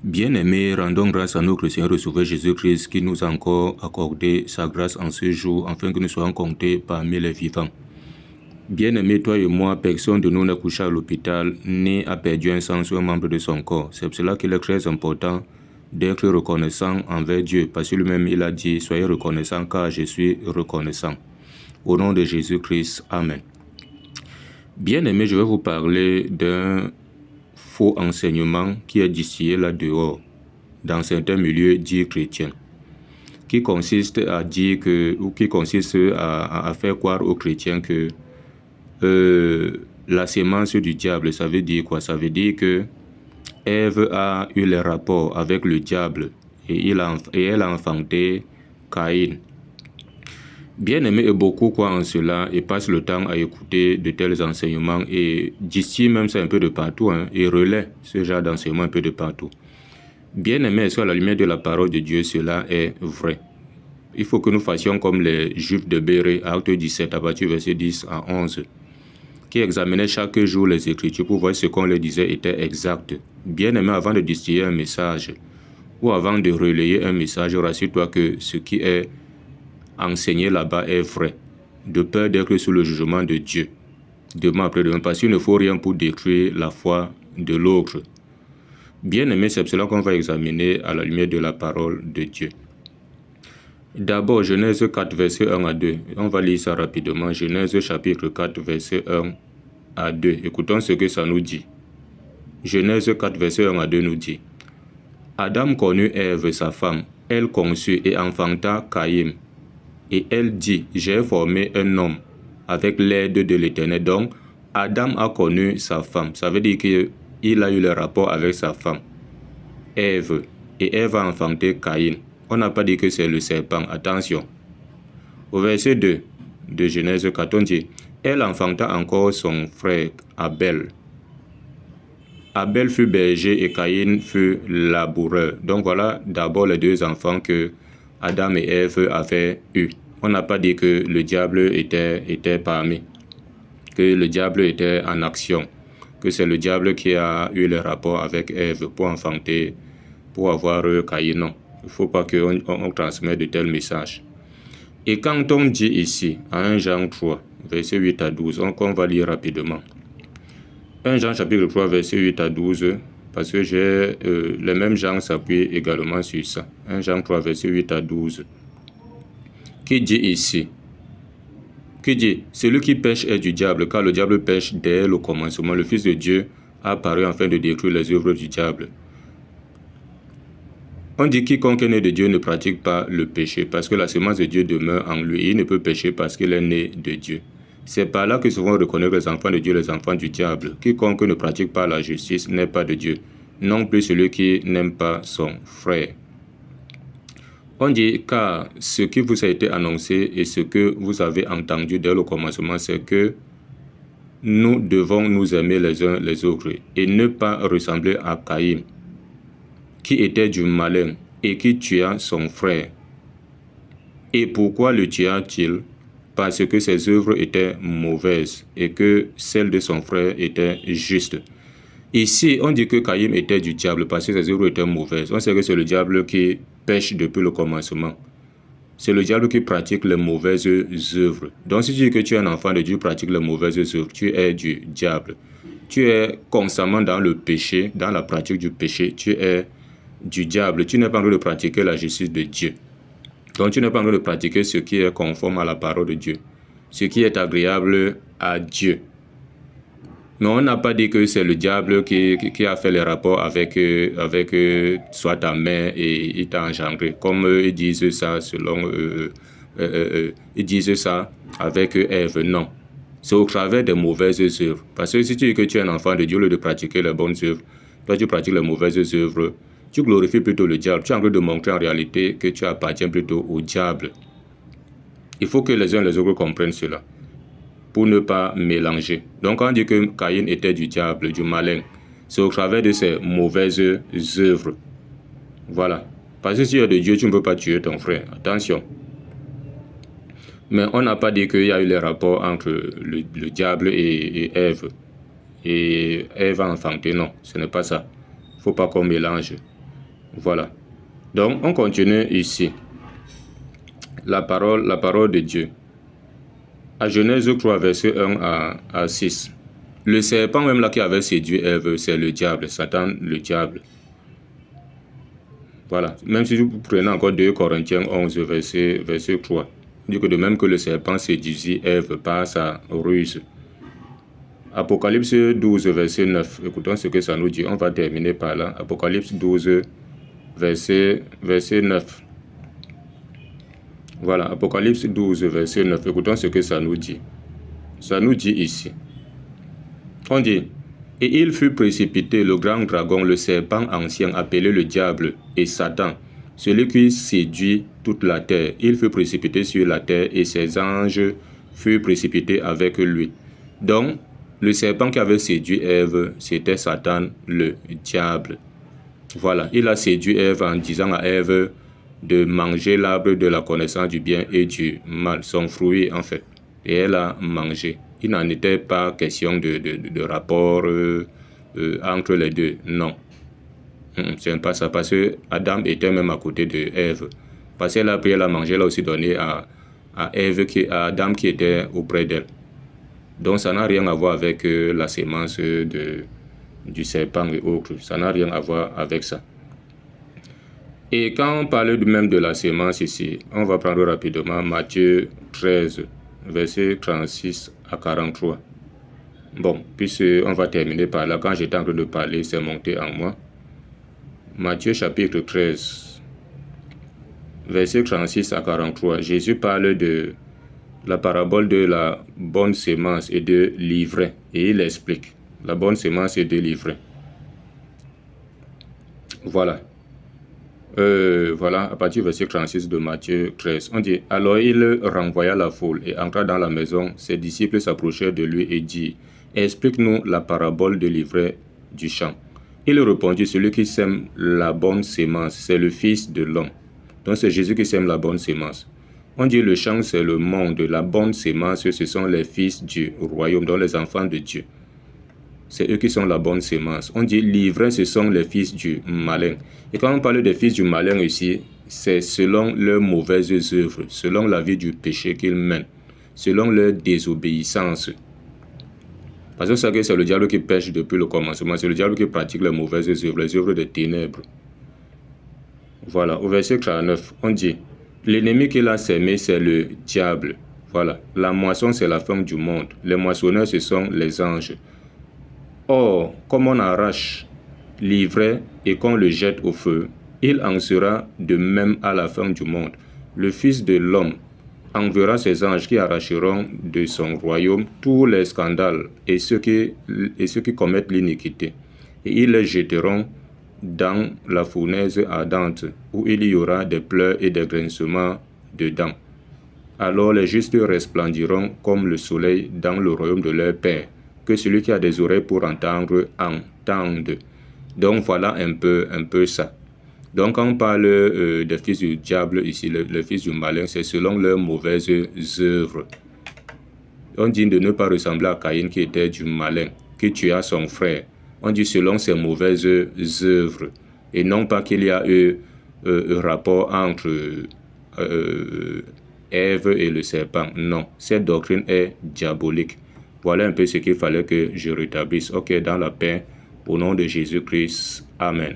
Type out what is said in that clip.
Bien-aimés, rendons grâce à notre Seigneur et Sauveur Jésus-Christ qui nous a encore accordé sa grâce en ce jour, afin que nous soyons comptés parmi les vivants. Bien-aimés, toi et moi, personne de nous n'est couché à l'hôpital, ni a perdu un sens ou un membre de son corps. C'est pour cela qu'il est très important d'être reconnaissant envers Dieu, parce que lui-même, il a dit, soyez reconnaissants car je suis reconnaissant. Au nom de Jésus-Christ, Amen. Bien-aimés, je vais vous parler d'un faux enseignement qui est distillé là dehors, dans certains milieux dits chrétiens, qui consiste à dire que, ou qui consiste à faire croire aux chrétiens que la sémence du diable, ça veut dire quoi? Ça veut dire que Ève a eu les rapports avec le diable et elle a enfanté Caïn. Bien-aimé et beaucoup croient en cela et passent le temps à écouter de tels enseignements et distillent même ça un peu de partout et relaient ce genre d'enseignement un peu de partout. Bien-aimé, est-ce qu'à la lumière de la parole de Dieu, cela est vrai? Il faut que nous fassions comme les Juifs de Bérée, acte 17, à partir du verset 10 à 11, qui examinaient chaque jour les Écritures pour voir ce qu'on leur disait était exact. Bien-aimé, avant de distiller un message ou avant de relayer un message, rassure-toi que ce qui est enseigné là-bas est vrai, de peur d'être sous le jugement de Dieu. Demain après demain, parce qu'il ne faut rien pour détruire la foi de l'autre. Bien-aimé, c'est cela qu'on va examiner à la lumière de la parole de Dieu. D'abord, Genèse 4, verset 1 à 2. On va lire ça rapidement. Genèse chapitre 4, verset 1 à 2. Écoutons ce que ça nous dit. Genèse 4, verset 1 à 2 nous dit: Adam connut Ève, sa femme. Elle conçut et enfanta Caïn. Et elle dit, j'ai formé un homme avec l'aide de l'Éternel. Donc, Adam a connu sa femme. Ça veut dire qu'il a eu le rapport avec sa femme, Ève. Et Ève a enfanté Caïn. On n'a pas dit que c'est le serpent. Attention. Au verset 2 de Genèse 4, on dit, elle enfanta encore son frère Abel. Abel fut berger et Caïn fut laboureur. Donc voilà d'abord les deux enfants que Adam et Ève avaient eu. On n'a pas dit que le diable était parmi, que le diable était en action, que c'est le diable qui a eu le rapport avec Ève pour enfanter, pour avoir Caïn. Non, il ne faut pas qu'on transmette de tels messages. Et quand on dit ici, à 1 Jean 3, verset 8 à 12, on va lire rapidement. 1 Jean chapitre 3, verset 8 à 12, parce que les mêmes gens s'appuient également sur ça. 1 Jean 3, verset 8 à 12. Qui dit ici? Qui dit? Celui qui pêche est du diable, car le diable pêche dès le commencement. Le Fils de Dieu a apparu afin de détruire les œuvres du diable. On dit quiconque est né de Dieu ne pratique pas le péché, parce que la sémence de Dieu demeure en lui. Il ne peut pécher parce qu'il est né de Dieu. C'est par là que se vont reconnaître les enfants de Dieu, les enfants du diable. Quiconque ne pratique pas la justice n'est pas de Dieu, non plus celui qui n'aime pas son frère. On dit, car ce qui vous a été annoncé et ce que vous avez entendu dès le commencement, c'est que nous devons nous aimer les uns les autres et ne pas ressembler à Caïn, qui était du malin et qui tua son frère. Et pourquoi le tua-t-il? Parce que ses œuvres étaient mauvaises et que celles de son frère étaient justes. Ici, on dit que Caïn était du diable parce que ses œuvres étaient mauvaises. On sait que c'est le diable qui pêche depuis le commencement. C'est le diable qui pratique les mauvaises œuvres. Donc si tu dis que tu es un enfant de Dieu, pratique les mauvaises œuvres, tu es du diable. Tu es constamment dans le péché, dans la pratique du péché, tu es du diable. Tu n'es pas en train de pratiquer la justice de Dieu. Donc tu n'es pas en train de pratiquer ce qui est conforme à la parole de Dieu, ce qui est agréable à Dieu. Mais on n'a pas dit que c'est le diable qui a fait les rapports avec soit ta mère et il t'a engendré. Comme ils disent ça ils disent ça avec Ève. Non. C'est au travers des mauvaises œuvres. Parce que si tu dis que tu es un enfant de Dieu, au lieu de pratiquer les bonnes œuvres, toi tu pratiques les mauvaises œuvres, tu glorifies plutôt le diable. Tu es en train de montrer en réalité que tu appartiens plutôt au diable. Il faut que les uns et les autres comprennent cela, pour ne pas mélanger. Donc on dit que Caïn était du diable, du malin. C'est au travers de ses mauvaises œuvres. Voilà. Parce que si tu es de Dieu, tu ne peux pas tuer ton frère. Attention. Mais on n'a pas dit qu'il y a eu les rapports entre le diable et Ève. Et Ève a enfanté. Non, ce n'est pas ça. Il ne faut pas qu'on mélange. Voilà. Donc, on continue ici. La parole de Dieu. À Genèse 3, verset 1 à 6. Le serpent même là qui avait séduit Ève, c'est le diable, Satan, le diable. Voilà. Même si vous prenez encore 2 Corinthiens 11, verset 3, il dit que de même que le serpent séduisit Ève par sa ruse. Apocalypse 12, verset 9. Écoutons ce que ça nous dit. On va terminer par là. Apocalypse 12, verset 9. Voilà, Apocalypse 12, verset 9. Écoutons ce que ça nous dit. Ça nous dit ici. On dit, « Et il fut précipité, le grand dragon, le serpent ancien, appelé le diable et Satan, celui qui séduit toute la terre. Il fut précipité sur la terre et ses anges furent précipités avec lui. » Donc, le serpent qui avait séduit Ève, c'était Satan, le diable. Voilà, il a séduit Ève en disant à Ève de manger l'arbre de la connaissance du bien et du mal, son fruit en fait. Et elle a mangé. Il n'en était pas question de rapport entre les deux, non. C'est pas ça, parce que Adam était même à côté de Ève. Parce qu'elle a pris, elle a mangé, elle a aussi donné à Adam qui était auprès d'elle. Donc ça n'a rien à voir avec la sémence du serpent et autres. Ça n'a rien à voir avec ça. Et quand on parle même de la sémence ici, on va prendre rapidement Matthieu 13, verset 36 à 43. Bon, puisqu'on va terminer par là. Quand j'étais en train de parler, c'est monté en moi. Matthieu chapitre 13, verset 36 à 43. Jésus parle de la parabole de la bonne sémence et de l'ivraie. Et il explique la bonne sémence et de l'ivraie. Voilà. Voilà, à partir du verset 36 de Matthieu 13. On dit, « Alors il renvoya la foule et entra dans la maison. Ses disciples s'approchèrent de lui et dit, « Explique-nous la parabole de l'ivraie du champ. » Il répondit, « Celui qui sème la bonne sémence, c'est le Fils de l'homme. » Donc c'est Jésus qui sème la bonne sémence. On dit, le champ, c'est le monde. La bonne sémence, ce sont les fils du royaume, donc les enfants de Dieu. C'est eux qui sont la bonne sémence. On dit l'ivraie, ce sont les fils du malin. Et quand on parle des fils du malin ici, c'est selon leurs mauvaises œuvres, selon la vie du péché qu'ils mènent, selon leur désobéissance. Parce que c'est le diable qui pêche depuis le commencement, c'est le diable qui pratique les mauvaises œuvres, les œuvres des ténèbres. Voilà, au verset 39, on dit, l'ennemi qu'il a sémé, c'est le diable. Voilà, la moisson, c'est la fin du monde. Les moissonneurs, ce sont les anges. Or, comme on arrache l'ivraie et qu'on le jette au feu, il en sera de même à la fin du monde. Le Fils de l'homme enverra ses anges qui arracheront de son royaume tous les scandales et ceux qui commettent l'iniquité. Et ils les jetteront dans la fournaise ardente, où il y aura des pleurs et des grincements de dents. Alors les justes resplendiront comme le soleil dans le royaume de leur Père. Que celui qui a des oreilles pour entendre, entende. Donc voilà un peu ça. Donc quand on parle des fils du diable ici, les fils du malin, c'est selon leurs mauvaises œuvres. On dit de ne pas ressembler à Caïn qui était du malin, qui tua son frère. On dit selon ses mauvaises œuvres. Et non pas qu'il y a eu un rapport entre Ève et le serpent. Non, cette doctrine est diabolique. Voilà un peu ce qu'il fallait que je rétablisse. Ok, dans la paix, au nom de Jésus-Christ. Amen.